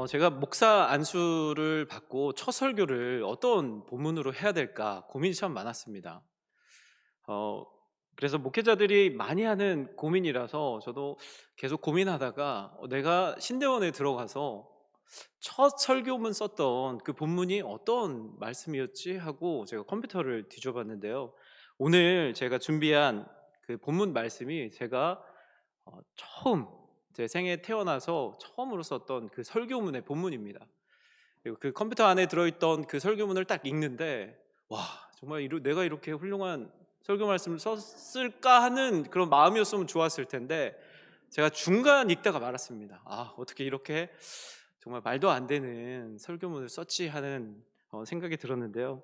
제가 목사 안수를 받고 첫 설교를 어떤 본문으로 해야 될까 고민이 참 많았습니다. 어 그래서 목회자들이 많이 하는 고민이라서 저도 계속 고민하다가 내가 신대원에 들어가서 첫 설교문 썼던 그 본문이 어떤 말씀이었지 하고 제가 컴퓨터를 뒤져봤는데요. 오늘 제가 준비한 그 본문 말씀이 제가 처음 제 생에 태어나서 처음으로 썼던 그 설교문의 본문입니다. 그리고 그 컴퓨터 안에 들어있던 그 설교문을 딱 읽는데 와, 정말 내가 이렇게 훌륭한 설교 말씀을 썼을까 하는 그런 마음이었으면 좋았을 텐데 제가 중간 읽다가 말았습니다. 아, 어떻게 이렇게 정말 말도 안 되는 설교문을 썼지 하는 생각이 들었는데요.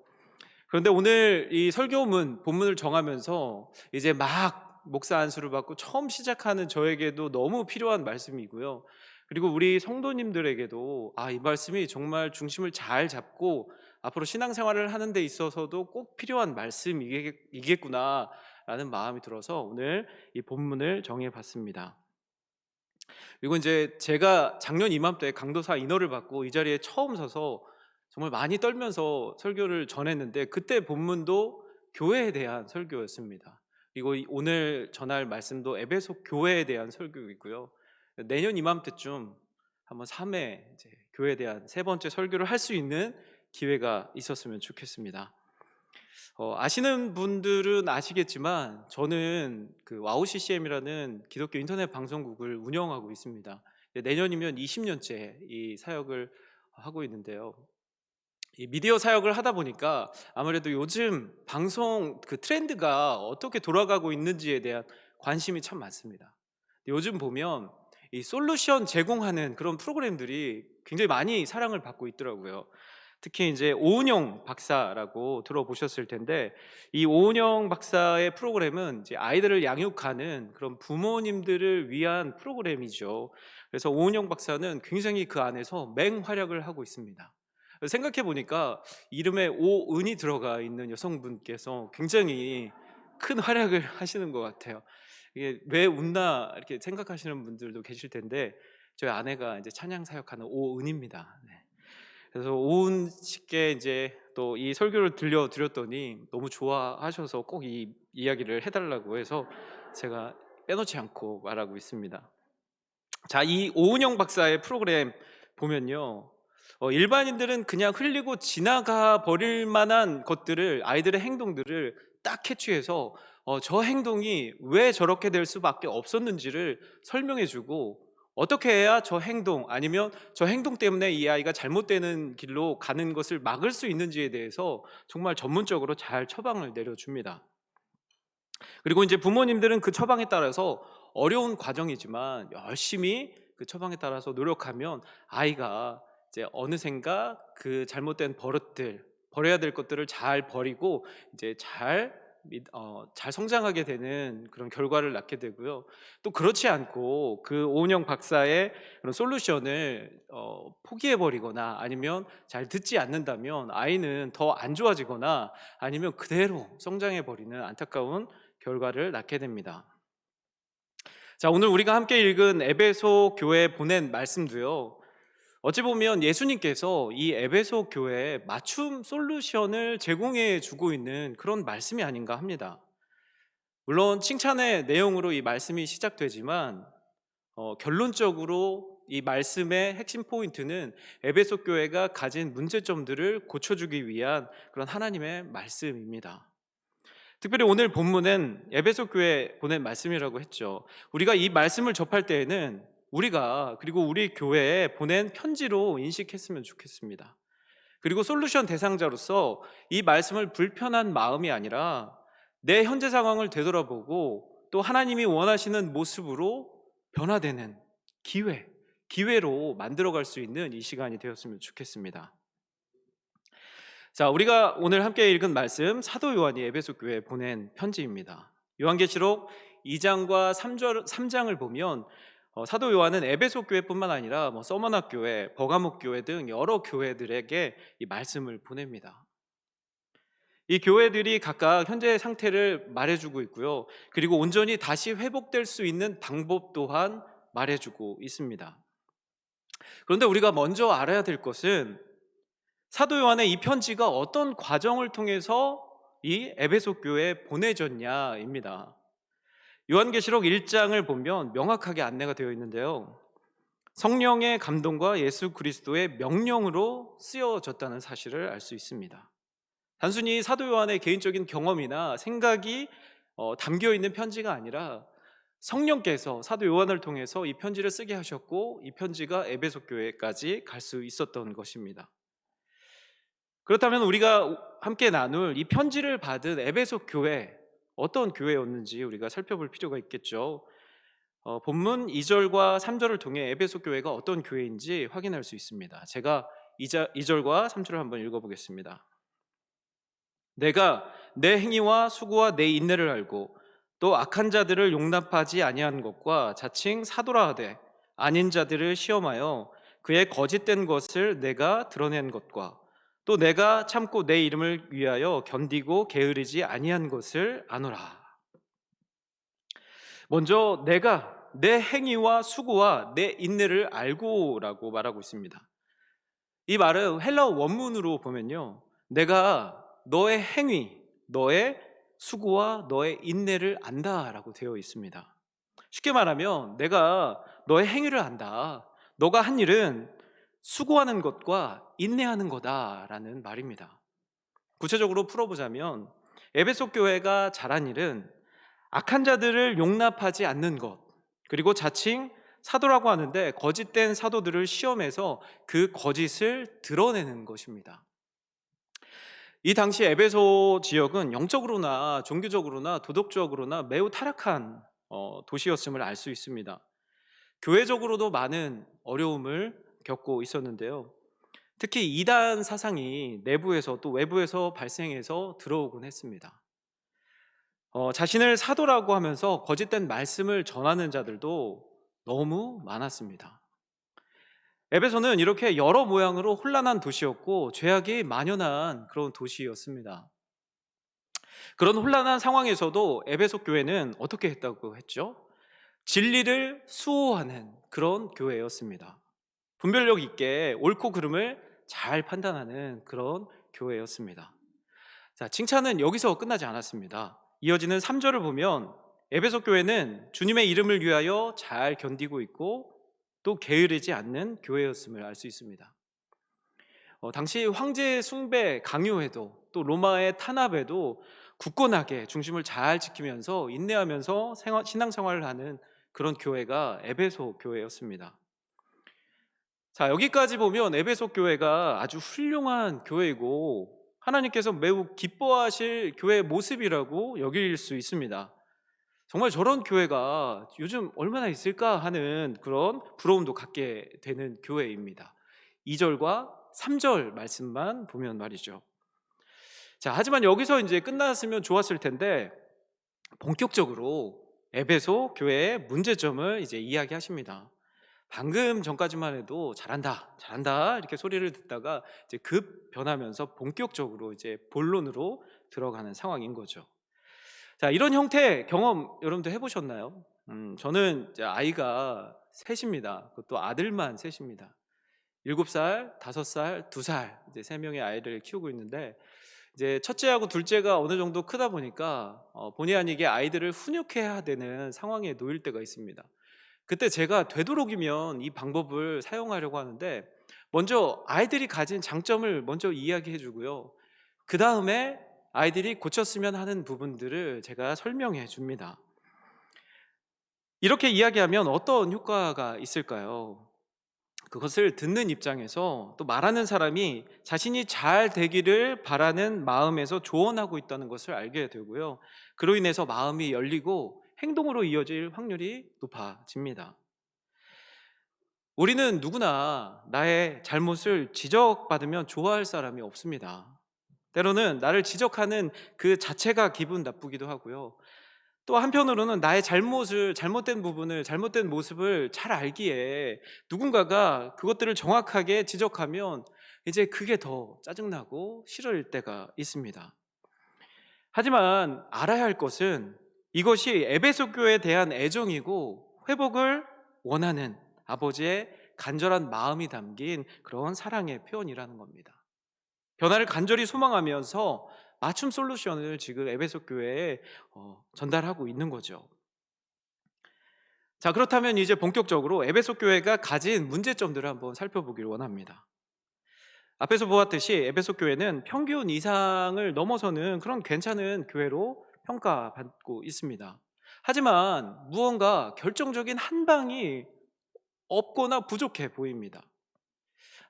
그런데 오늘 이 설교문 본문을 정하면서 이제 막 목사 안수를 받고 처음 시작하는 저에게도 너무 필요한 말씀이고요. 그리고 우리 성도님들에게도 이 말씀이 정말 중심을 잘 잡고 앞으로 신앙생활을 하는 데 있어서도 꼭 필요한 말씀이겠구나라는 마음이 들어서 오늘 이 본문을 정해 봤습니다. 그리고 이제 제가 작년 이맘때 강도사 인허를 받고 이 자리에 처음 서서 정말 많이 떨면서 설교를 전했는데 그때 본문도 교회에 대한 설교였습니다. 그리고 오늘 전할 말씀도 에베소 교회에 대한 설교이고요. 내년 이맘때쯤 한번 3회 이제 교회에 대한 세 번째 설교를 할 수 있는 기회가 있었으면 좋겠습니다. 아시는 분들은 아시겠지만 저는 그 와우 CCM이라는 기독교 인터넷 방송국을 운영하고 있습니다. 내년이면 20년째 이 사역을 하고 있는데요. 이 미디어 사역을 하다 보니까 아무래도 요즘 방송 그 트렌드가 어떻게 돌아가고 있는지에 대한 관심이 참 많습니다. 요즘 보면 이 솔루션 제공하는 그런 프로그램들이 굉장히 많이 사랑을 받고 있더라고요. 특히 이제 오은영 박사라고 들어보셨을 텐데 이 오은영 박사의 프로그램은 이제 아이들을 양육하는 그런 부모님들을 위한 프로그램이죠. 그래서 오은영 박사는 굉장히 그 안에서 맹활약을 하고 있습니다. 생각해 보니까 이름에 오은이 들어가 있는 여성분께서 굉장히 큰 활약을 하시는 것 같아요. 이게 '왜 웃나?' 이렇게 생각하시는 분들도 계실 텐데 저희 아내가 이제 찬양 사역하는 오은입니다. 네. 그래서 오은 씨께 이제 또 이 설교를 들려 드렸더니 너무 좋아하셔서 꼭 이 이야기를 해 달라고 해서 제가 빼놓지 않고 말하고 있습니다. 자, 이 오은영 박사의 프로그램 보면요. 일반인들은 그냥 흘리고 지나가 버릴 만한 것들을 아이들의 행동들을 딱 캐치해서 저 행동이 왜 저렇게 될 수밖에 없었는지를 설명해 주고 어떻게 해야 저 행동 아니면 저 행동 때문에 이 아이가 잘못되는 길로 가는 것을 막을 수 있는지에 대해서 정말 전문적으로 잘 처방을 내려 줍니다. 그리고 이제 부모님들은 그 처방에 따라서 어려운 과정이지만 열심히 그 처방에 따라서 노력하면 아이가 이제 어느샌가 그 잘못된 버릇들, 버려야 될 것들을 잘 버리고 이제 잘 성장하게 되는 그런 결과를 낳게 되고요. 또 그렇지 않고 그 오은영 박사의 그런 솔루션을 포기해 버리거나 아니면 잘 듣지 않는다면 아이는 더 안 좋아지거나 아니면 그대로 성장해 버리는 안타까운 결과를 낳게 됩니다. 자, 오늘 우리가 함께 읽은 에베소 교회에 보낸 말씀도요. 어찌 보면 예수님께서 이 에베소 교회에 맞춤 솔루션을 제공해 주고 있는 그런 말씀이 아닌가 합니다. 물론 칭찬의 내용으로 이 말씀이 시작되지만 결론적으로 이 말씀의 핵심 포인트는 에베소 교회가 가진 문제점들을 고쳐주기 위한 그런 하나님의 말씀입니다. 특별히 오늘 본문은 에베소 교회에 보낸 말씀이라고 했죠. 우리가 이 말씀을 접할 때에는 우리가 그리고 우리 교회에 보낸 편지로 인식했으면 좋겠습니다. 그리고 솔루션 대상자로서 이 말씀을 불편한 마음이 아니라 내 현재 상황을 되돌아보고 또 하나님이 원하시는 모습으로 변화되는 기회로 만들어갈 수 있는 이 시간이 되었으면 좋겠습니다. 자, 우리가 오늘 함께 읽은 말씀 사도 요한이 에베소 교회에 보낸 편지입니다. 요한계시록 2장과 3장을 보면 사도 요한은 에베소 교회뿐만 아니라 서머나 교회, 버가목 교회 등 여러 교회들에게 이 말씀을 보냅니다. 이 교회들이 각각 현재의 상태를 말해주고 있고요. 그리고 온전히 다시 회복될 수 있는 방법 또한 말해주고 있습니다. 그런데 우리가 먼저 알아야 될 것은 사도 요한의 이 편지가 어떤 과정을 통해서 이 에베소 교회에 보내졌냐입니다. 요한계시록 1장을 보면 명확하게 안내가 되어 있는데요. 성령의 감동과 예수 그리스도의 명령으로 쓰여졌다는 사실을 알 수 있습니다. 단순히 사도 요한의 개인적인 경험이나 생각이 담겨 있는 편지가 아니라 성령께서 사도 요한을 통해서 이 편지를 쓰게 하셨고, 이 편지가 에베소 교회까지 갈 수 있었던 것입니다. 그렇다면 우리가 함께 나눌 이 편지를 받은 에베소 교회, 어떤 교회였는지 우리가 살펴볼 필요가 있겠죠. 본문 2절과 3절을 통해 에베소 교회가 어떤 교회인지 확인할 수 있습니다. 제가 2절과 3절을 한번 읽어보겠습니다. 내가 내 행위와 수고와 내 인내를 알고 또 악한 자들을 용납하지 아니한 것과 자칭 사도라 하되 아닌 자들을 시험하여 그의 거짓된 것을 내가 드러낸 것과 또 내가 참고 내 이름을 위하여 견디고 게으르지 아니한 것을 아노라. 먼저 내가 내 행위와 수고와 내 인내를 알고라고 말하고 있습니다. 이 말은 헬라어 원문으로 보면요, 내가 너의 행위, 너의 수고와 너의 인내를 안다라고 되어 있습니다. 쉽게 말하면 내가 너의 행위를 안다. 너가 한 일은 수고하는 것과 인내하는 거다라는 말입니다. 구체적으로 풀어보자면 에베소 교회가 잘한 일은 악한 자들을 용납하지 않는 것, 그리고 자칭 사도라고 하는데 거짓된 사도들을 시험해서 그 거짓을 드러내는 것입니다. 이 당시 에베소 지역은 영적으로나 종교적으로나 도덕적으로나 매우 타락한 도시였음을 알 수 있습니다. 교회적으로도 많은 어려움을 겪고 있었는데요. 특히 이단 사상이 내부에서 또 외부에서 발생해서 들어오곤 했습니다. 자신을 사도라고 하면서 거짓된 말씀을 전하는 자들도 너무 많았습니다. 에베소는 이렇게 여러 모양으로 혼란한 도시였고 죄악이 만연한 그런 도시였습니다. 그런 혼란한 상황에서도 에베소 교회는 어떻게 했다고 했죠? 진리를 수호하는 그런 교회였습니다. 분별력 있게 옳고 그름을 잘 판단하는 그런 교회였습니다. 자, 칭찬은 여기서 끝나지 않았습니다. 이어지는 3절을 보면 에베소 교회는 주님의 이름을 위하여 잘 견디고 있고 또 게으르지 않는 교회였음을 알 수 있습니다. 당시 황제 숭배 강요에도 또 로마의 탄압에도 굳건하게 중심을 잘 지키면서 인내하면서 신앙생활을 하는 그런 교회가 에베소 교회였습니다. 자, 여기까지 보면 에베소 교회가 아주 훌륭한 교회이고 하나님께서 매우 기뻐하실 교회의 모습이라고 여길 수 있습니다. 정말 저런 교회가 요즘 얼마나 있을까 하는 그런 부러움도 갖게 되는 교회입니다. 2절과 3절 말씀만 보면 말이죠. 자, 하지만 여기서 이제 끝났으면 좋았을 텐데 본격적으로 에베소 교회의 문제점을 이제 이야기하십니다. 방금 전까지만 해도 잘한다, 잘한다 이렇게 소리를 듣다가 이제 급 변하면서 본격적으로 이제 본론으로 들어가는 상황인 거죠. 자, 이런 형태 경험 여러분들 해보셨나요? 저는 이제 아이가 셋입니다. 그것도 아들만 셋입니다. 7살, 5살, 2살 이제 세 명의 아이를 키우고 있는데 이제 첫째하고 둘째가 어느 정도 크다 보니까 본의 아니게 아이들을 훈육해야 되는 상황에 놓일 때가 있습니다. 그때 제가 되도록이면 이 방법을 사용하려고 하는데 먼저 아이들이 가진 장점을 먼저 이야기해 주고요. 그 다음에 아이들이 고쳤으면 하는 부분들을 제가 설명해 줍니다. 이렇게 이야기하면 어떤 효과가 있을까요? 그것을 듣는 입장에서 또 말하는 사람이 자신이 잘 되기를 바라는 마음에서 조언하고 있다는 것을 알게 되고요. 그로 인해서 마음이 열리고 행동으로 이어질 확률이 높아집니다. 우리는 누구나 나의 잘못을 지적받으면 좋아할 사람이 없습니다. 때로는 나를 지적하는 그 자체가 기분 나쁘기도 하고요. 또 한편으로는 나의 잘못된 부분을, 잘못된 모습을 잘 알기에 누군가가 그것들을 정확하게 지적하면 이제 그게 더 짜증나고 싫을 때가 있습니다. 하지만 알아야 할 것은 이것이 에베소 교회에 대한 애정이고 회복을 원하는 아버지의 간절한 마음이 담긴 그런 사랑의 표현이라는 겁니다. 변화를 간절히 소망하면서 맞춤 솔루션을 지금 에베소 교회에 전달하고 있는 거죠. 자, 그렇다면 이제 본격적으로 에베소 교회가 가진 문제점들을 한번 살펴보기를 원합니다. 앞에서 보았듯이 에베소 교회는 평균 이상을 넘어서는 그런 괜찮은 교회로 평가받고 있습니다. 하지만 무언가 결정적인 한 방이 없거나 부족해 보입니다.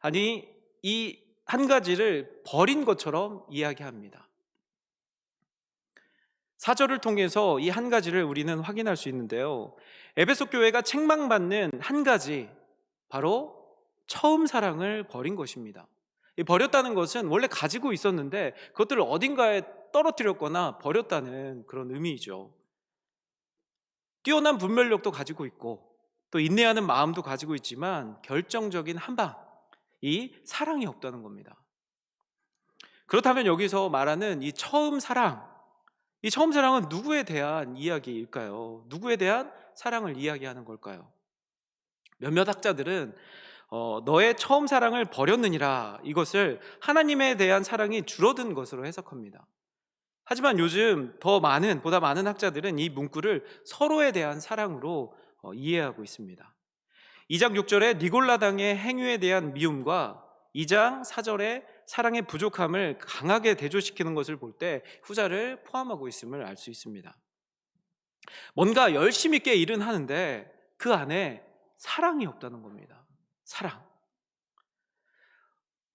아니, 이 한 가지를 버린 것처럼 이야기합니다. 사절을 통해서 이 한 가지를 우리는 확인할 수 있는데요. 에베소 교회가 책망받는 한 가지, 바로 처음 사랑을 버린 것입니다. 이 버렸다는 것은 원래 가지고 있었는데 그것들을 어딘가에 떨어뜨렸거나 버렸다는 그런 의미이죠. 뛰어난 분별력도 가지고 있고 또 인내하는 마음도 가지고 있지만 결정적인 한 방, 이 사랑이 없다는 겁니다. 그렇다면 여기서 말하는 이 처음 사랑은 누구에 대한 이야기일까요? 누구에 대한 사랑을 이야기하는 걸까요? 몇몇 학자들은 너의 처음 사랑을 버렸느니라, 이것을 하나님에 대한 사랑이 줄어든 것으로 해석합니다. 하지만 요즘 보다 많은 학자들은 이 문구를 서로에 대한 사랑으로 이해하고 있습니다. 2장 6절의 니골라당의 행위에 대한 미움과 2장 4절의 사랑의 부족함을 강하게 대조시키는 것을 볼 때 후자를 포함하고 있음을 알 수 있습니다. 뭔가 열심히 있게 일은 하는데 그 안에 사랑이 없다는 겁니다. 사랑.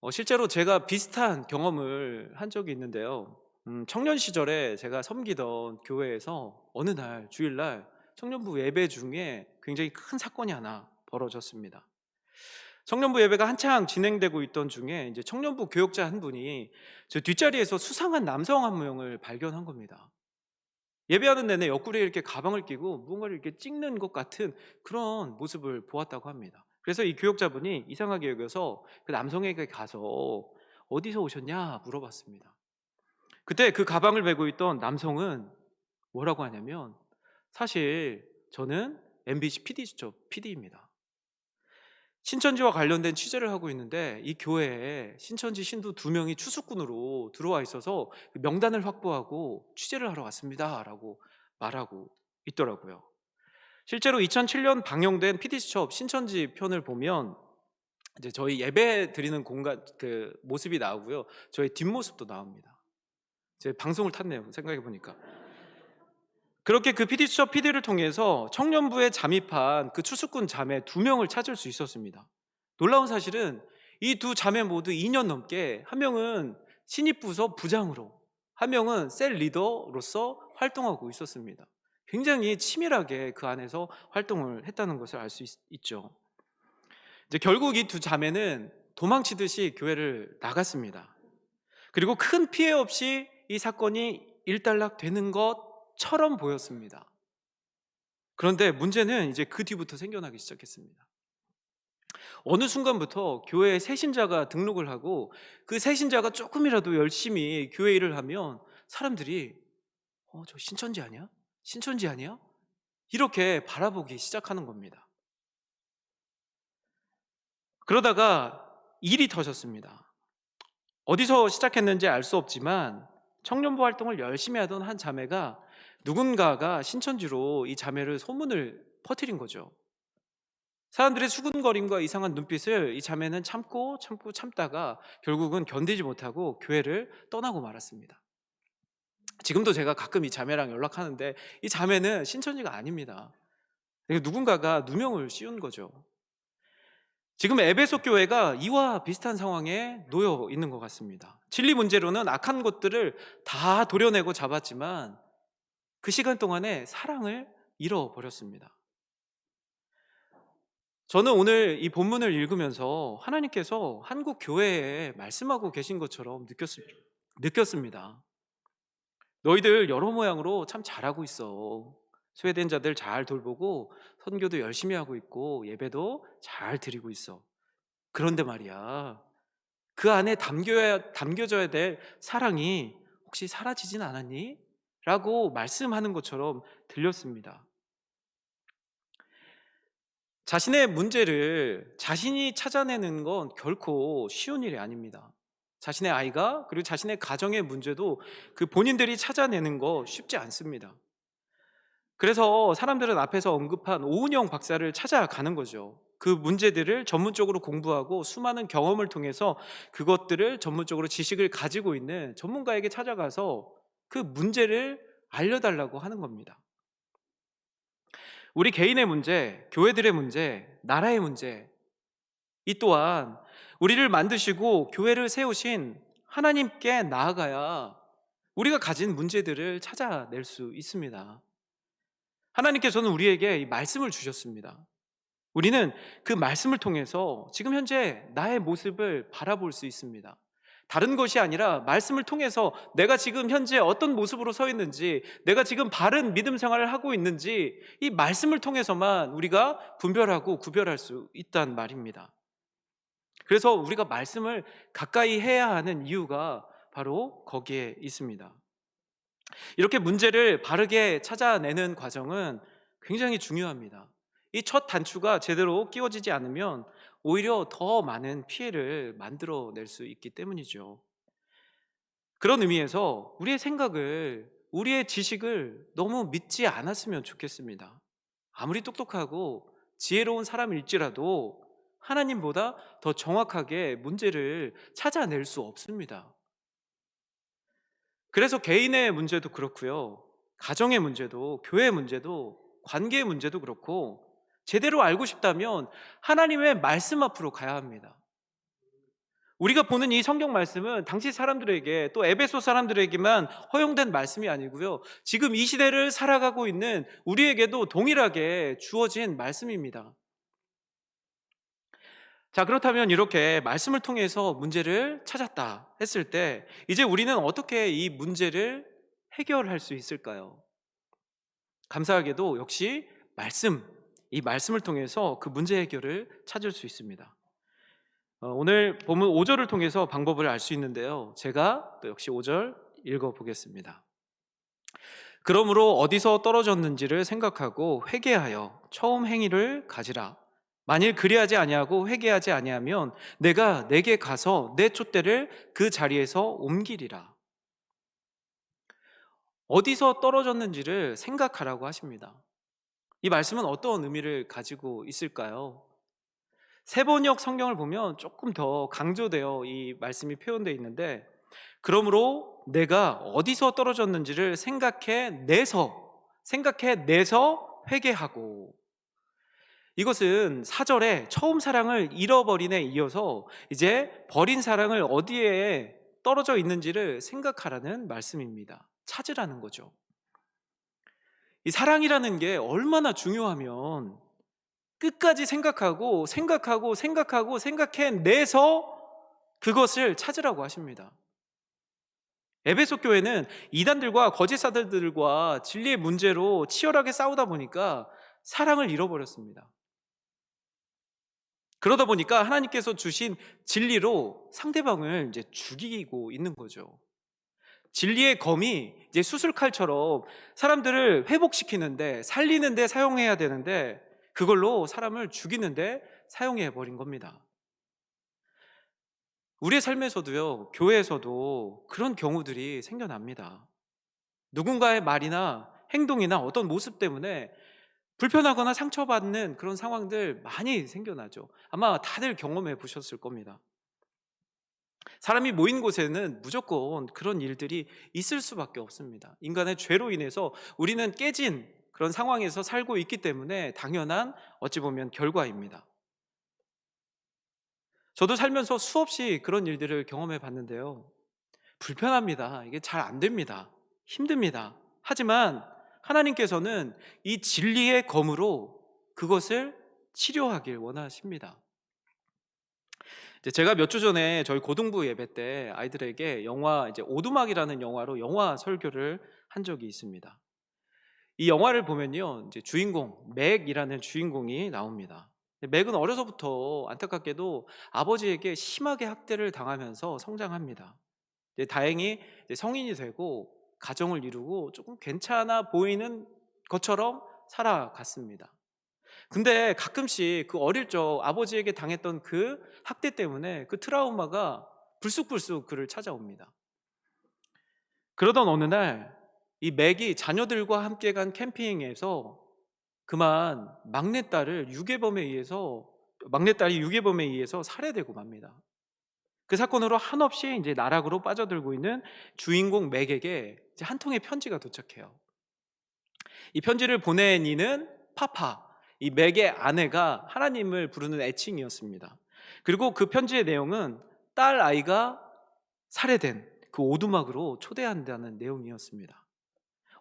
실제로 제가 비슷한 경험을 한 적이 있는데요. 청년 시절에 제가 섬기던 교회에서 어느 날 주일날 청년부 예배 중에 굉장히 큰 사건이 하나 벌어졌습니다. 청년부 예배가 한창 진행되고 있던 중에 이제 청년부 교역자 한 분이 저 뒷자리에서 수상한 남성 한 명을 발견한 겁니다. 예배하는 내내 옆구리에 이렇게 가방을 끼고 무언가를 이렇게 찍는 것 같은 그런 모습을 보았다고 합니다. 그래서 이 교역자분이 이상하게 여겨서 그 남성에게 가서 어디서 오셨냐 물어봤습니다. 그때 그 가방을 메고 있던 남성은 뭐라고 하냐면, 사실 저는 MBC PD죠. PD입니다. 신천지와 관련된 취재를 하고 있는데 이 교회에 신천지 신도 2명이 추수꾼으로 들어와 있어서 그 명단을 확보하고 취재를 하러 왔습니다 라고 말하고 있더라고요. 실제로 2007년 방영된 PD수첩 신천지 편을 보면 이제 저희 예배 드리는 공간 그 모습이 나오고요, 저희 뒷모습도 나옵니다. 제 방송을 탔네요, 생각해 보니까. 그렇게 그 PD수첩 PD를 통해서 청년부에 잠입한 그 추수꾼 자매 2명을 찾을 수 있었습니다. 놀라운 사실은 이 두 자매 모두 2년 넘게, 한 명은 신입부서 부장으로, 한 명은 셀 리더로서 활동하고 있었습니다. 굉장히 치밀하게 그 안에서 활동을 했다는 것을 알 수 있죠. 이제 결국 이 두 자매는 도망치듯이 교회를 나갔습니다. 그리고 큰 피해 없이 이 사건이 일단락 되는 것처럼 보였습니다. 그런데 문제는 이제 그 뒤부터 생겨나기 시작했습니다. 어느 순간부터 교회에 새신자가 등록을 하고 그 새신자가 조금이라도 열심히 교회 일을 하면 사람들이 저 신천지 아니야? 신천지 아니야? 이렇게 바라보기 시작하는 겁니다. 그러다가 일이 터졌습니다. 어디서 시작했는지 알 수 없지만 청년부 활동을 열심히 하던 한 자매가, 누군가가 신천지로 이 자매를 소문을 퍼뜨린 거죠. 사람들의 수군거림과 이상한 눈빛을 이 자매는 참고 참고 참다가 결국은 견디지 못하고 교회를 떠나고 말았습니다. 지금도 제가 가끔 이 자매랑 연락하는데 이 자매는 신천지가 아닙니다. 누군가가 누명을 씌운 거죠. 지금 에베소 교회가 이와 비슷한 상황에 놓여 있는 것 같습니다. 진리 문제로는 악한 것들을 다 도려내고 잡았지만 그 시간 동안에 사랑을 잃어버렸습니다. 저는 오늘 이 본문을 읽으면서 하나님께서 한국 교회에 말씀하고 계신 것처럼 느꼈습니다. 너희들 여러 모양으로 참 잘하고 있어. 스웨덴 자들 잘 돌보고 선교도 열심히 하고 있고 예배도 잘 드리고 있어. 그런데 말이야, 그 안에 담겨져야 될 사랑이 혹시 사라지진 않았니? 라고 말씀하는 것처럼 들렸습니다. 자신의 문제를 자신이 찾아내는 건 결코 쉬운 일이 아닙니다. 자신의 아이가 그리고 자신의 가정의 문제도 그 본인들이 찾아내는 거 쉽지 않습니다. 그래서 사람들은 앞에서 언급한 오은영 박사를 찾아가는 거죠. 그 문제들을 전문적으로 공부하고 수많은 경험을 통해서 그것들을 전문적으로 지식을 가지고 있는 전문가에게 찾아가서 그 문제를 알려달라고 하는 겁니다. 우리 개인의 문제, 교회들의 문제, 나라의 문제, 이 또한 우리를 만드시고 교회를 세우신 하나님께 나아가야 우리가 가진 문제들을 찾아낼 수 있습니다. 하나님께서는 우리에게 이 말씀을 주셨습니다. 우리는 그 말씀을 통해서 지금 현재 나의 모습을 바라볼 수 있습니다. 다른 것이 아니라 말씀을 통해서 내가 지금 현재 어떤 모습으로 서 있는지, 내가 지금 바른 믿음 생활을 하고 있는지 이 말씀을 통해서만 우리가 분별하고 구별할 수 있단 말입니다. 그래서 우리가 말씀을 가까이 해야 하는 이유가 바로 거기에 있습니다. 이렇게 문제를 바르게 찾아내는 과정은 굉장히 중요합니다. 이 첫 단추가 제대로 끼워지지 않으면 오히려 더 많은 피해를 만들어낼 수 있기 때문이죠. 그런 의미에서 우리의 생각을, 우리의 지식을 너무 믿지 않았으면 좋겠습니다. 아무리 똑똑하고 지혜로운 사람일지라도 하나님보다 더 정확하게 문제를 찾아낼 수 없습니다. 그래서 개인의 문제도 그렇고요. 가정의 문제도, 교회의 문제도, 관계의 문제도 그렇고 제대로 알고 싶다면 하나님의 말씀 앞으로 가야 합니다. 우리가 보는 이 성경 말씀은 당시 사람들에게 또 에베소 사람들에게만 허용된 말씀이 아니고요. 지금 이 시대를 살아가고 있는 우리에게도 동일하게 주어진 말씀입니다. 자, 그렇다면 이렇게 말씀을 통해서 문제를 찾았다 했을 때 이제 우리는 어떻게 이 문제를 해결할 수 있을까요? 감사하게도 역시 이 말씀을 통해서 그 문제 해결을 찾을 수 있습니다. 오늘 본문 5절을 통해서 방법을 알 수 있는데요. 제가 또 역시 5절 읽어보겠습니다. 그러므로 어디서 떨어졌는지를 생각하고 회개하여 처음 행위를 가지라. 만일 그리하지 아니하고 회개하지 아니하면 내가 내게 가서 내 촛대를 그 자리에서 옮기리라. 어디서 떨어졌는지를 생각하라고 하십니다. 이 말씀은 어떤 의미를 가지고 있을까요? 세번역 성경을 보면 조금 더 강조되어 이 말씀이 표현되어 있는데, 그러므로 내가 어디서 떨어졌는지를 생각해내서 회개하고, 이것은 사절에 처음 사랑을 잃어버린에 이어서 이제 버린 사랑을 어디에 떨어져 있는지를 생각하라는 말씀입니다. 찾으라는 거죠. 이 사랑이라는 게 얼마나 중요하면 끝까지 생각해내서 그것을 찾으라고 하십니다. 에베소 교회는 이단들과 거짓 사들들과 진리의 문제로 치열하게 싸우다 보니까 사랑을 잃어버렸습니다. 그러다 보니까 하나님께서 주신 진리로 상대방을 이제 죽이고 있는 거죠. 진리의 검이 이제 수술칼처럼 사람들을 회복시키는데, 살리는데 사용해야 되는데 그걸로 사람을 죽이는데 사용해 버린 겁니다. 우리의 삶에서도요, 교회에서도 그런 경우들이 생겨납니다. 누군가의 말이나 행동이나 어떤 모습 때문에 불편하거나 상처받는 그런 상황들 많이 생겨나죠. 아마 다들 경험해 보셨을 겁니다. 사람이 모인 곳에는 무조건 그런 일들이 있을 수밖에 없습니다. 인간의 죄로 인해서 우리는 깨진 그런 상황에서 살고 있기 때문에 당연한, 어찌 보면 결과입니다. 저도 살면서 수없이 그런 일들을 경험해 봤는데요. 불편합니다. 이게 잘 안 됩니다. 힘듭니다. 하지만 하나님께서는 이 진리의 검으로 그것을 치료하길 원하십니다. 제가 몇 주 전에 저희 고등부 예배 때 아이들에게 영화 오두막이라는 영화로 영화 설교를 한 적이 있습니다. 이 영화를 보면요, 이제 주인공 맥이라는 주인공이 나옵니다. 맥은 어려서부터 안타깝게도 아버지에게 심하게 학대를 당하면서 성장합니다. 다행히 이제 성인이 되고 가정을 이루고 조금 괜찮아 보이는 것처럼 살아갔습니다. 근데 가끔씩 그 어릴 적 아버지에게 당했던 그 학대 때문에 그 트라우마가 불쑥불쑥 그를 찾아옵니다. 그러던 어느 날 이 맥이 자녀들과 함께 간 캠핑에서 그만 막내딸이 유괴범에 의해서 살해되고 맙니다. 그 사건으로 한없이 이제 나락으로 빠져들고 있는 주인공 맥에게 이제 한 통의 편지가 도착해요. 이 편지를 보낸 이는 파파, 이 맥의 아내가 하나님을 부르는 애칭이었습니다. 그리고 그 편지의 내용은 딸 아이가 살해된 그 오두막으로 초대한다는 내용이었습니다.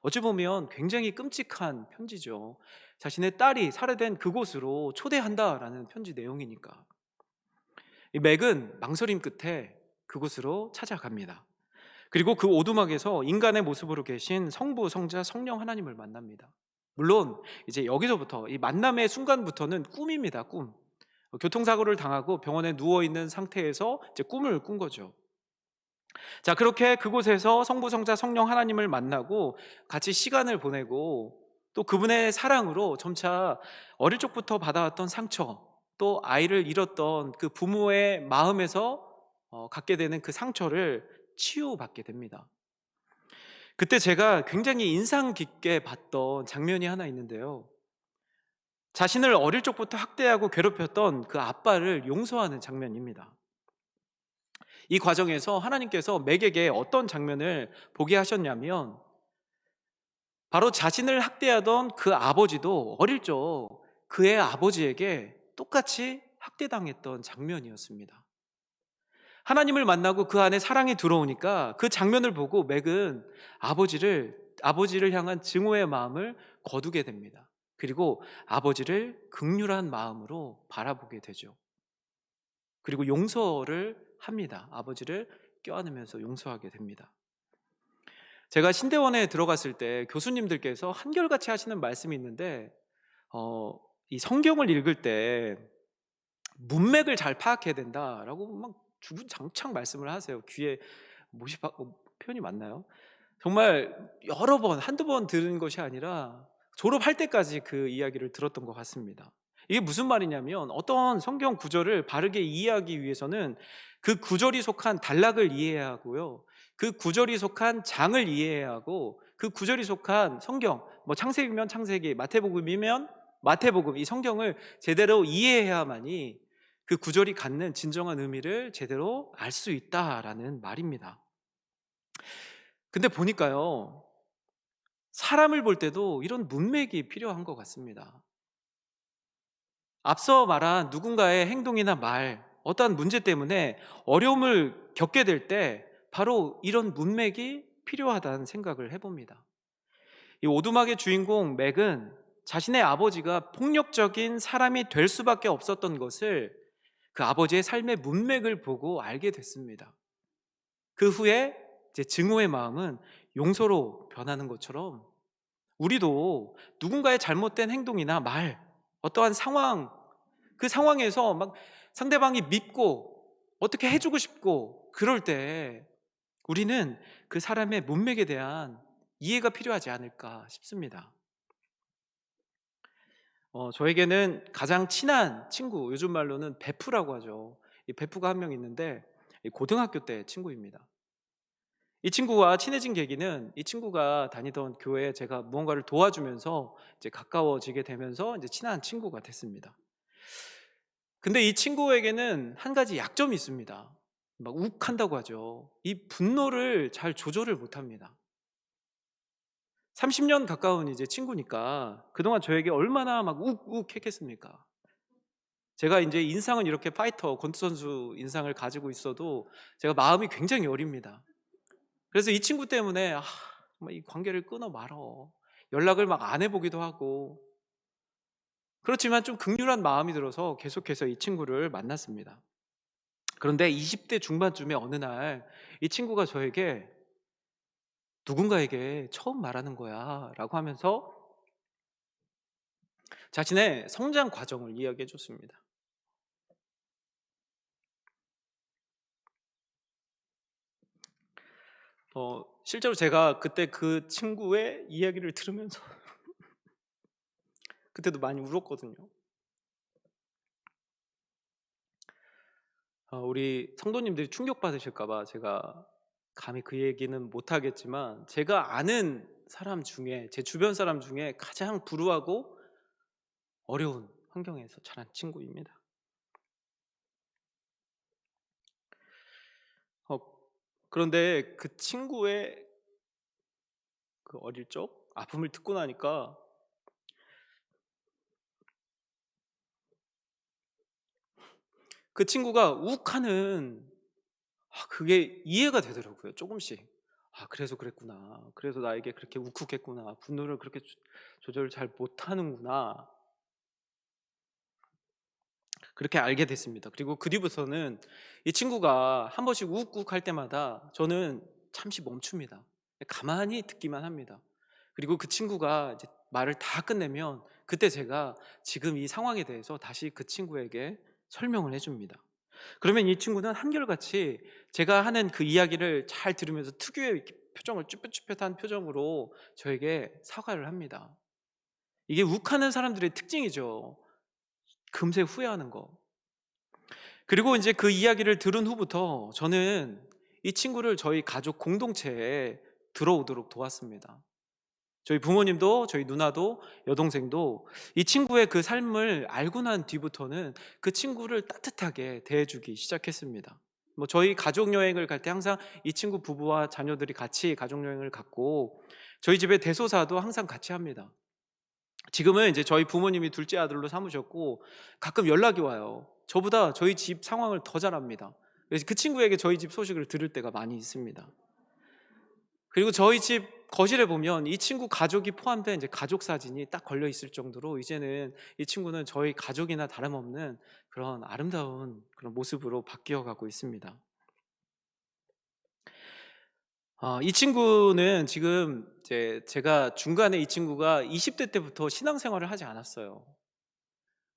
어찌 보면 굉장히 끔찍한 편지죠. 자신의 딸이 살해된 그곳으로 초대한다라는 편지 내용이니까. 이 맥은 망설임 끝에 그곳으로 찾아갑니다. 그리고 그 오두막에서 인간의 모습으로 계신 성부, 성자, 성령 하나님을 만납니다. 물론 이제 여기서부터 이 만남의 순간부터는 꿈입니다. 꿈. 교통사고를 당하고 병원에 누워 있는 상태에서 이제 꿈을 꾼 거죠. 자, 그렇게 그곳에서 성부, 성자, 성령 하나님을 만나고 같이 시간을 보내고 또 그분의 사랑으로 점차 어릴 적부터 받아왔던 상처, 또 아이를 잃었던 그 부모의 마음에서 갖게 되는 그 상처를 치유받게 됩니다. 그때 제가 굉장히 인상 깊게 봤던 장면이 하나 있는데요. 자신을 어릴 적부터 학대하고 괴롭혔던 그 아빠를 용서하는 장면입니다. 이 과정에서 하나님께서 맥에게 어떤 장면을 보게 하셨냐면, 바로 자신을 학대하던 그 아버지도 어릴 적 그의 아버지에게 똑같이 학대당했던 장면이었습니다. 하나님을 만나고 그 안에 사랑이 들어오니까 그 장면을 보고 맥은 아버지를 향한 증오의 마음을 거두게 됩니다. 그리고 아버지를 극률한 마음으로 바라보게 되죠. 그리고 용서를 합니다. 아버지를 껴안으면서 용서하게 됩니다. 제가 신대원에 들어갔을 때 교수님들께서 한결같이 하시는 말씀이 있는데, 이 성경을 읽을 때 문맥을 잘 파악해야 된다라고 막 주구장창 말씀을 하세요. 귀에 못이 표현이 맞나요? 정말 여러 번, 한두 번 들은 것이 아니라 졸업할 때까지 그 이야기를 들었던 것 같습니다. 이게 무슨 말이냐면, 어떤 성경 구절을 바르게 이해하기 위해서는 그 구절이 속한 단락을 이해해야 하고요, 그 구절이 속한 장을 이해해야 하고, 그 구절이 속한 성경, 뭐 창세기면 창세기, 마태복음이면 마태복음, 이 성경을 제대로 이해해야만이 그 구절이 갖는 진정한 의미를 제대로 알 수 있다라는 말입니다. 근데 보니까요, 사람을 볼 때도 이런 문맥이 필요한 것 같습니다. 앞서 말한 누군가의 행동이나 말, 어떠한 문제 때문에 어려움을 겪게 될 때 바로 이런 문맥이 필요하다는 생각을 해봅니다. 이 오두막의 주인공 맥은 자신의 아버지가 폭력적인 사람이 될 수밖에 없었던 것을 그 아버지의 삶의 문맥을 보고 알게 됐습니다. 그 후에 이제 증오의 마음은 용서로 변하는 것처럼, 우리도 누군가의 잘못된 행동이나 말, 어떠한 상황, 그 상황에서 막 상대방이 믿고 어떻게 해주고 싶고 그럴 때 우리는 그 사람의 문맥에 대한 이해가 필요하지 않을까 싶습니다. 저에게는 가장 친한 친구, 요즘 말로는 베프라고 하죠. 이 베프가 한 명 있는데, 이 고등학교 때 친구입니다. 이 친구와 친해진 계기는, 이 친구가 다니던 교회에 제가 무언가를 도와주면서 이제 가까워지게 되면서 이제 친한 친구가 됐습니다. 근데 이 친구에게는 한 가지 약점이 있습니다. 막 욱한다고 하죠. 이 분노를 잘 조절을 못합니다. 30년 가까운 이제 친구니까 그동안 저에게 얼마나 막 욱욱했겠습니까? 제가 이제 인상은 이렇게 파이터 권투 선수 인상을 가지고 있어도 제가 마음이 굉장히 여립니다. 그래서 이 친구 때문에 정말 이 관계를 끊어 말어. 연락을 막 안 해보기도 하고. 그렇지만 좀 극률한 마음이 들어서 계속해서 이 친구를 만났습니다. 그런데 20대 중반쯤에 어느 날 이 친구가 저에게 누군가에게 처음 말하는 거야 라고 하면서 자신의 성장 과정을 이야기해 줬습니다. 실제로 제가 그때 그 친구의 이야기를 들으면서 그때도 많이 울었거든요. 우리 성도님들이 충격받으실까 봐 제가 감히 그 얘기는 못 하겠지만, 제가 아는 사람 중에, 제 주변 사람 중에 가장 불우하고 어려운 환경에서 자란 친구입니다. 어 그런데 그 친구의 그 어릴 적 아픔을 듣고 나니까 그 친구가 욱하는, 그게 이해가 되더라고요, 조금씩. '아 그래서 그랬구나. 그래서 나에게 그렇게 욱했구나. 분노를 그렇게 조절을 잘 못하는구나.' 그렇게 알게 됐습니다. 그리고 그 뒤부터는 이 친구가 한 번씩 욱욱할 때마다 저는 잠시 멈춥니다. 가만히 듣기만 합니다. 그리고 그 친구가 이제 말을 다 끝내면 그때 제가 지금 이 상황에 대해서 다시 그 친구에게 설명을 해 줍니다. 그러면 이 친구는 한결같이 제가 하는 그 이야기를 잘 들으면서 특유의 이렇게 표정을 쭈뼛쭈뼛한 표정으로 저에게 사과를 합니다. 이게 욱하는 사람들의 특징이죠. 금세 후회하는 거. 그리고 인제 그 이야기를 들은 후부터 저는 이 친구를 저희 가족 공동체에 들어오도록 도왔습니다. 저희 부모님도 저희 누나도 여동생도 이 친구의 그 삶을 알고 난 뒤부터는 그 친구를 따뜻하게 대해 주기 시작했습니다. 뭐 저희 가족 여행을 갈 때 항상 이 친구 부부와 자녀들이 같이 가족 여행을 갔고, 저희 집에 대소사도 항상 같이 합니다. 지금은 이제 저희 부모님이 둘째 아들로 삼으셨고 가끔 연락이 와요. 저보다 저희 집 상황을 더 잘 압니다. 그래서 그 친구에게 저희 집 소식을 들을 때가 많이 있습니다. 그리고 저희 집 거실에 보면 이 친구 가족이 포함된 이제 가족 사진이 딱 걸려 있을 정도로 이제는 이 친구는 저희 가족이나 다름없는 그런 아름다운 그런 모습으로 바뀌어 가고 있습니다. 이 친구는 지금 이제 제가 중간에 이 친구가 20대 때부터 신앙생활을 하지 않았어요.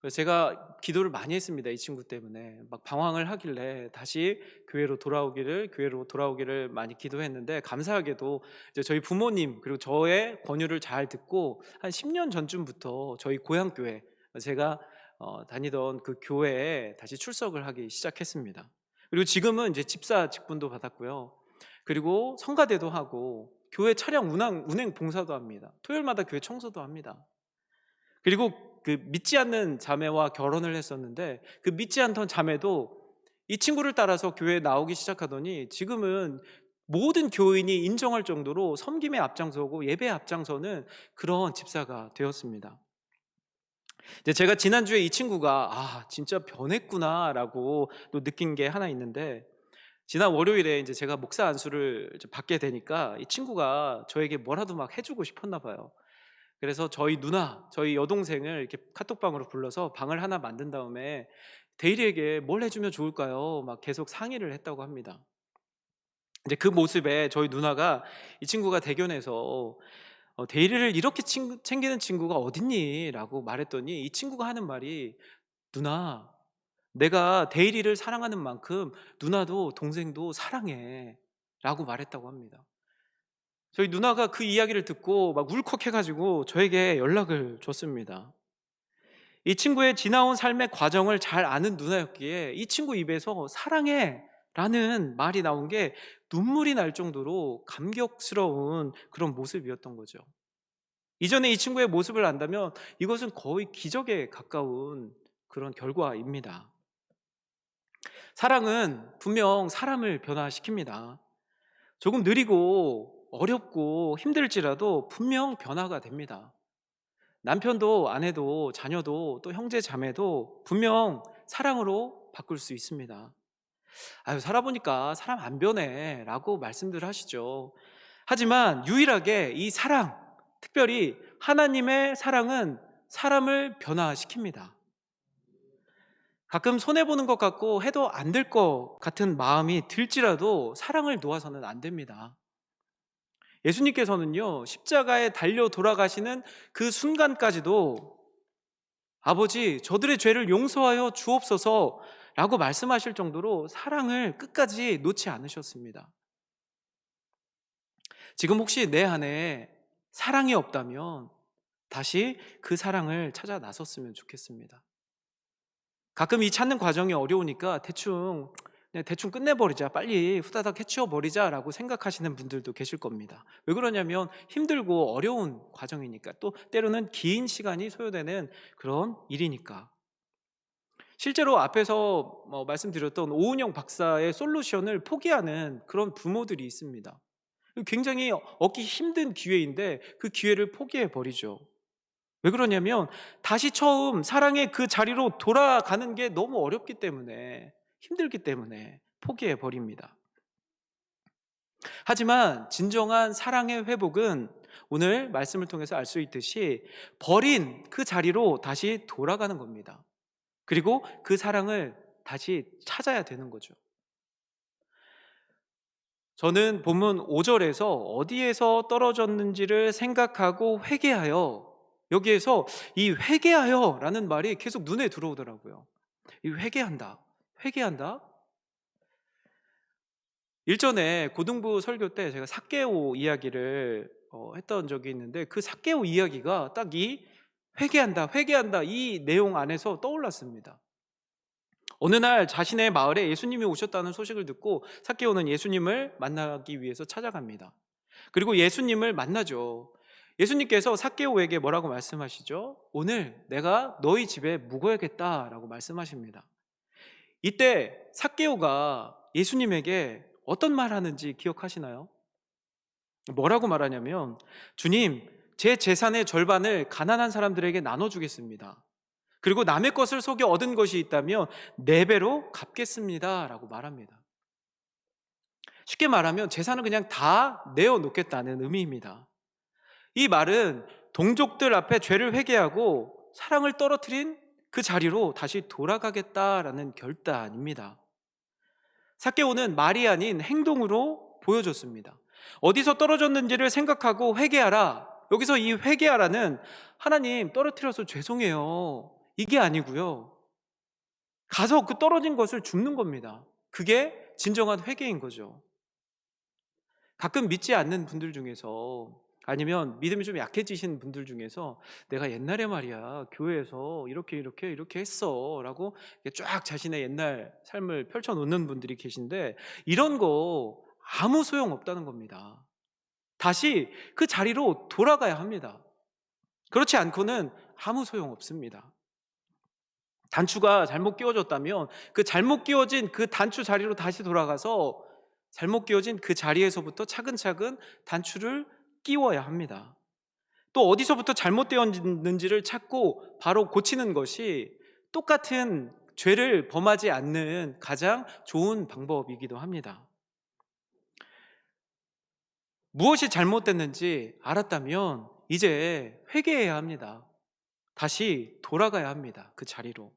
그래서 제가 기도를 많이 했습니다, 이 친구 때문에. 막 방황을 하길래 다시 교회로 돌아오기를 많이 기도했는데, 감사하게도 이제 저희 부모님 그리고 저의 권유를 잘 듣고 한 10년 전쯤부터 저희 고향 교회, 제가 다니던 그 교회에 다시 출석을 하기 시작했습니다. 그리고 지금은 이제 집사 직분도 받았고요. 그리고 성가대도 하고 교회 차량 운행 봉사도 합니다. 토요일마다 교회 청소도 합니다. 그리고 그 믿지 않는 자매와 결혼을 했었는데, 그 믿지 않던 자매도 이 친구를 따라서 교회에 나오기 시작하더니 지금은 모든 교인이 인정할 정도로 섬김에 앞장서고 예배에 앞장서는 그런 집사가 되었습니다. 이제 제가 지난주에 이 친구가 '아 진짜 변했구나.'라고 또 느낀 게 하나 있는데, 지난 월요일에 이제 제가 목사 안수를 이제 받게 되니까 이 친구가 저에게 뭐라도 막 해 주고 싶었나 봐요. 그래서 저희 누나, 저희 여동생을 이렇게 카톡방으로 불러서 방을 하나 만든 다음에 대리에게 뭘 해 주면 좋을까요? 막 계속 상의를 했다고 합니다. 이제 그 모습에 저희 누나가 이 친구가 대견해서 "대리를 이렇게 챙기는 친구가 어딨니?"라고 말했더니 이 친구가 하는 말이 "누나, 내가 대리를 사랑하는 만큼 누나도 동생도 사랑해."라고 말했다고 합니다. 저희 누나가 그 이야기를 듣고 막 울컥해 가지고 저에게 연락을 줬습니다. 이 친구의 지나온 삶의 과정을 잘 아는 누나였기에 이 친구 입에서 "사랑해."라는 말이 나온 게 눈물이 날 정도로 감격스러운 그런 모습이었던 거죠. 이전에 이 친구의 모습을 안다면 이것은 거의 기적에 가까운 그런 결과입니다. 사랑은 분명 사람을 변화시킵니다. 조금 느리고 어렵고 힘들지라도 분명 변화가 됩니다. 남편도 아내도 자녀도 또 형제 자매도 분명 사랑으로 바꿀 수 있습니다. "아유 살아보니까 사람 안 변해."라고 말씀들 하시죠. 하지만 유일하게 이 사랑, 특별히 하나님의 사랑은 사람을 변화시킵니다. 가끔 손해 보는 것 같고 해도 안 될 것 같은 마음이 들지라도 사랑을 놓아서는 안 됩니다. 예수님께서는요, 십자가에 달려 돌아가시는 그 순간까지도 "아버지, 저들의 죄를 용서하여 주옵소서" 라고 말씀하실 정도로 사랑을 끝까지 놓지 않으셨습니다. 지금 혹시 내 안에 사랑이 없다면 다시 그 사랑을 찾아 나섰으면 좋겠습니다. 가끔 이 찾는 과정이 어려우니까 대충 그냥 '대충 끝내버리자. 빨리 후다닥 해치워 버리자.'라고 생각하시는 분들도 계실 겁니다. 왜 그러냐면 힘들고 어려운 과정이니까, 또 때로는 긴 시간이 소요되는 그런 일이니까. 실제로 앞에서 말씀드렸던 오은영 박사의 솔루션을 포기하는 그런 부모들이 있습니다. 굉장히 얻기 힘든 기회인데 그 기회를 포기해 버리죠. 왜 그러냐면 다시 처음 사랑의 그 자리로 돌아가는 게 너무 어렵기 때문에, 힘들기 때문에 포기해 버립니다. 하지만 진정한 사랑의 회복은 오늘 말씀을 통해서 알 수 있듯이 버린 그 자리로 다시 돌아가는 겁니다. 그리고 그 사랑을 다시 찾아야 되는 거죠. 저는 본문 5절에서 어디에서 떨어졌는지를 생각하고 회개하여, 여기에서 이 회개하여라는 말이 계속 눈에 들어오더라고요. 이 회개한다. 회개한다. 일전에 고등부 설교 때 제가 삭개오 이야기를 했던 적이 있는데, 그 삭개오 이야기가 딱 이 회개한다, 회개한다 이 내용 안에서 떠올랐습니다. 어느 날 자신의 마을에 예수님이 오셨다는 소식을 듣고 삭개오는 예수님을 만나기 위해서 찾아갑니다. 그리고 예수님을 만나죠. 예수님께서 삭개오에게 뭐라고 말씀하시죠? 오늘 내가 너희 집에 묵어야겠다라고 말씀하십니다. 이때 삭개오가 예수님에게 어떤 말 하는지 기억하시나요? 뭐라고 말하냐면, 주님, 제 재산의 절반을 가난한 사람들에게 나눠주겠습니다. 그리고 남의 것을 속여 얻은 것이 있다면 4배로 갚겠습니다 라고 말합니다. 쉽게 말하면 재산을 그냥 다 내어놓겠다는 의미입니다. 이 말은 동족들 앞에 죄를 회개하고 사랑을 떨어뜨린 그 자리로 다시 돌아가겠다라는 결단입니다. 삭개오는 말이 아닌 행동으로 보여줬습니다. 어디서 떨어졌는지를 생각하고 회개하라. 여기서 이 회개하라는, 하나님 떨어뜨려서 죄송해요, 이게 아니고요. 가서 그 떨어진 것을 줍는 겁니다. 그게 진정한 회개인 거죠. 가끔 믿지 않는 분들 중에서, 아니면 믿음이 좀 약해지신 분들 중에서 내가 옛날에 말이야 교회에서 이렇게 이렇게 이렇게 했어 라고 쫙 자신의 옛날 삶을 펼쳐놓는 분들이 계신데, 이런 거 아무 소용없다는 겁니다. 다시 그 자리로 돌아가야 합니다. 그렇지 않고는 아무 소용없습니다. 단추가 잘못 끼워졌다면 그 잘못 끼워진 그 단추 자리로 다시 돌아가서 잘못 끼워진 그 자리에서부터 차근차근 단추를 끼워야 합니다. 또 어디서부터 잘못되었는지를 찾고 바로 고치는 것이 똑같은 죄를 범하지 않는 가장 좋은 방법이기도 합니다. 무엇이 잘못됐는지 알았다면 이제 회개해야 합니다. 다시 돌아가야 합니다. 그 자리로.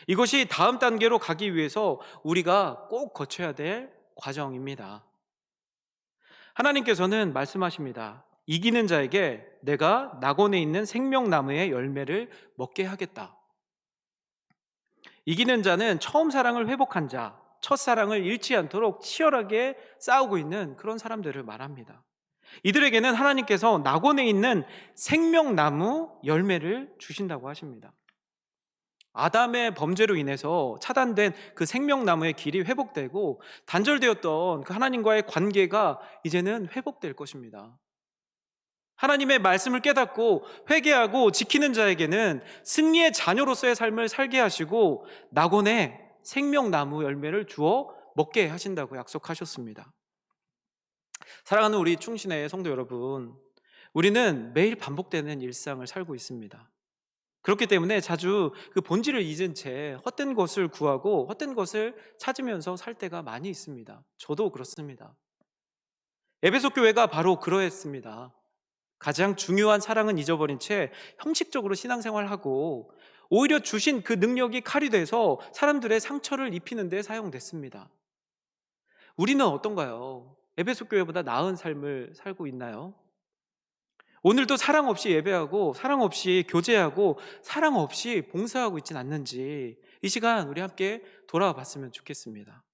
이것이 다음 단계로 가기 위해서 우리가 꼭 거쳐야 될 과정입니다. 하나님께서는 말씀하십니다. 이기는 자에게 내가 낙원에 있는 생명나무의 열매를 먹게 하겠다. 이기는 자는 처음 사랑을 회복한 자, 첫사랑을 잃지 않도록 치열하게 싸우고 있는 그런 사람들을 말합니다. 이들에게는 하나님께서 낙원에 있는 생명나무 열매를 주신다고 하십니다. 아담의 범죄로 인해서 차단된 그 생명나무의 길이 회복되고 단절되었던 그 하나님과의 관계가 이제는 회복될 것입니다. 하나님의 말씀을 깨닫고 회개하고 지키는 자에게는 승리의 자녀로서의 삶을 살게 하시고 낙원의 생명나무 열매를 주어 먹게 하신다고 약속하셨습니다. 사랑하는 우리 충신의 성도 여러분, 우리는 매일 반복되는 일상을 살고 있습니다. 그렇기 때문에 자주 그 본질을 잊은 채 헛된 것을 구하고 헛된 것을 찾으면서 살 때가 많이 있습니다. 저도 그렇습니다. 에베소 교회가 바로 그러했습니다. 가장 중요한 사랑은 잊어버린 채 형식적으로 신앙생활하고 오히려 주신 그 능력이 칼이 돼서 사람들의 상처를 입히는 데 사용됐습니다. 우리는 어떤가요? 에베소 교회보다 나은 삶을 살고 있나요? 오늘도 사랑 없이 예배하고 사랑 없이 교제하고 사랑 없이 봉사하고 있진 않는지 이 시간 우리 함께 돌아와 봤으면 좋겠습니다.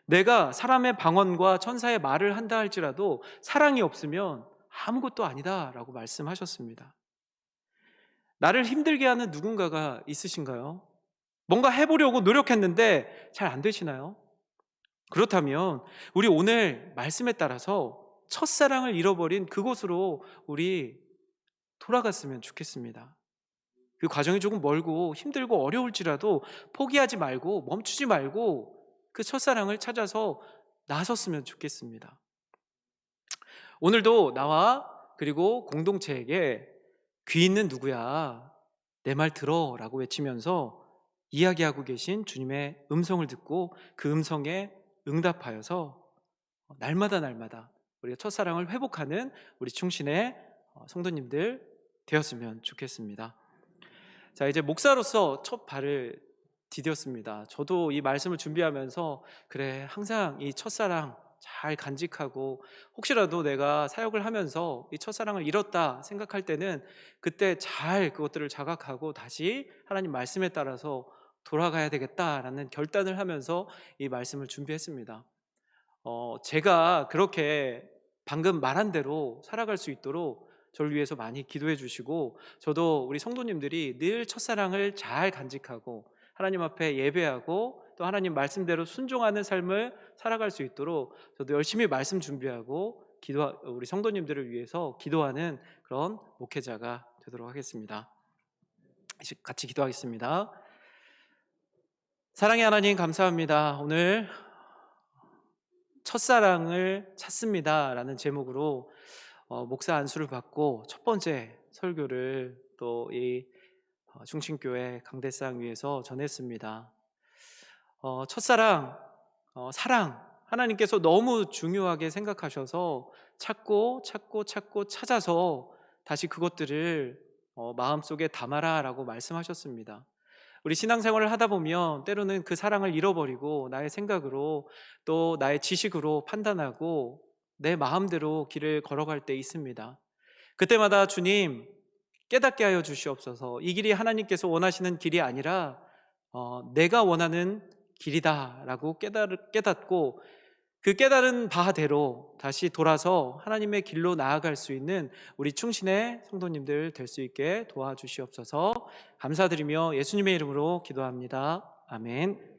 내가 사람의 방언과 천사의 말을 한다 할지라도 사랑이 없으면 아무것도 아니다 라고 말씀하셨습니다. 나를 힘들게 하는 누군가가 있으신가요? 뭔가 해 보려고 노력했는데 잘 안 되시나요? 그렇다면 우리 오늘 말씀에 따라서 첫사랑을 잃어버린 그곳으로 우리 돌아갔으면 좋겠습니다. 그 과정이 조금 멀고 힘들고 어려울지라도 포기하지 말고 멈추지 말고 그 첫사랑을 찾아서 나섰으면 좋겠습니다. 오늘도 나와 그리고 공동체에게 "귀 있는 누구야? 내 말 들어." 라고 외치면서 이야기하고 계신 주님의 음성을 듣고 그 음성에 응답하여서 날마다 날마다 우리가 첫사랑을 회복하는 우리 충신의 성도님들 되었으면 좋겠습니다. 자, 이제 목사로서 첫 발을 디뎠습니다. 저도 이 말씀을 준비하면서 그래, 항상 이 첫사랑 잘 간직하고 혹시라도 내가 사역을 하면서 이 첫사랑을 잃었다 생각할 때는 그때 잘 그것들을 자각하고 다시 하나님 말씀에 따라서 돌아가야 되겠다라는 결단을 하면서 이 말씀을 준비했습니다. 제가 그렇게 방금 말한 대로 살아갈 수 있도록 저를 위해서 많이 기도해 주시고, 저도 우리 성도님들이 늘 첫사랑을 잘 간직하고 하나님 앞에 예배하고 또 하나님 말씀대로 순종하는 삶을 살아갈 수 있도록 저도 열심히 말씀 준비하고 우리 성도님들을 위해서 기도하는 그런 목회자가 되도록 하겠습니다. 같이 기도하겠습니다. 사랑의 하나님, 감사합니다. 오늘 첫사랑을 찾습니다 라는 제목으로 목사 안수를 받고 첫 번째 설교를 또 이 중심교회 강대상 위에서 전했습니다. 첫사랑, 사랑, 하나님께서 너무 중요하게 생각하셔서 찾고 찾고 찾고 찾아서 다시 그것들을 마음속에 담아라 라고 말씀하셨습니다. 우리 신앙생활을 하다 보면 때로는 그 사랑을 잃어버리고 나의 생각으로 또 나의 지식으로 판단하고 내 마음대로 길을 걸어갈 때 있습니다. 그때마다 주님 깨닫게 하여 주시옵소서. 이 길이 하나님께서 원하시는 길이 아니라 내가 원하는 길이다라고 깨닫고 그 깨달은 바대로 다시 돌아서 하나님의 길로 나아갈 수 있는 우리 충신의 성도님들 될 수 있게 도와주시옵소서. 감사드리며 예수님의 이름으로 기도합니다. 아멘.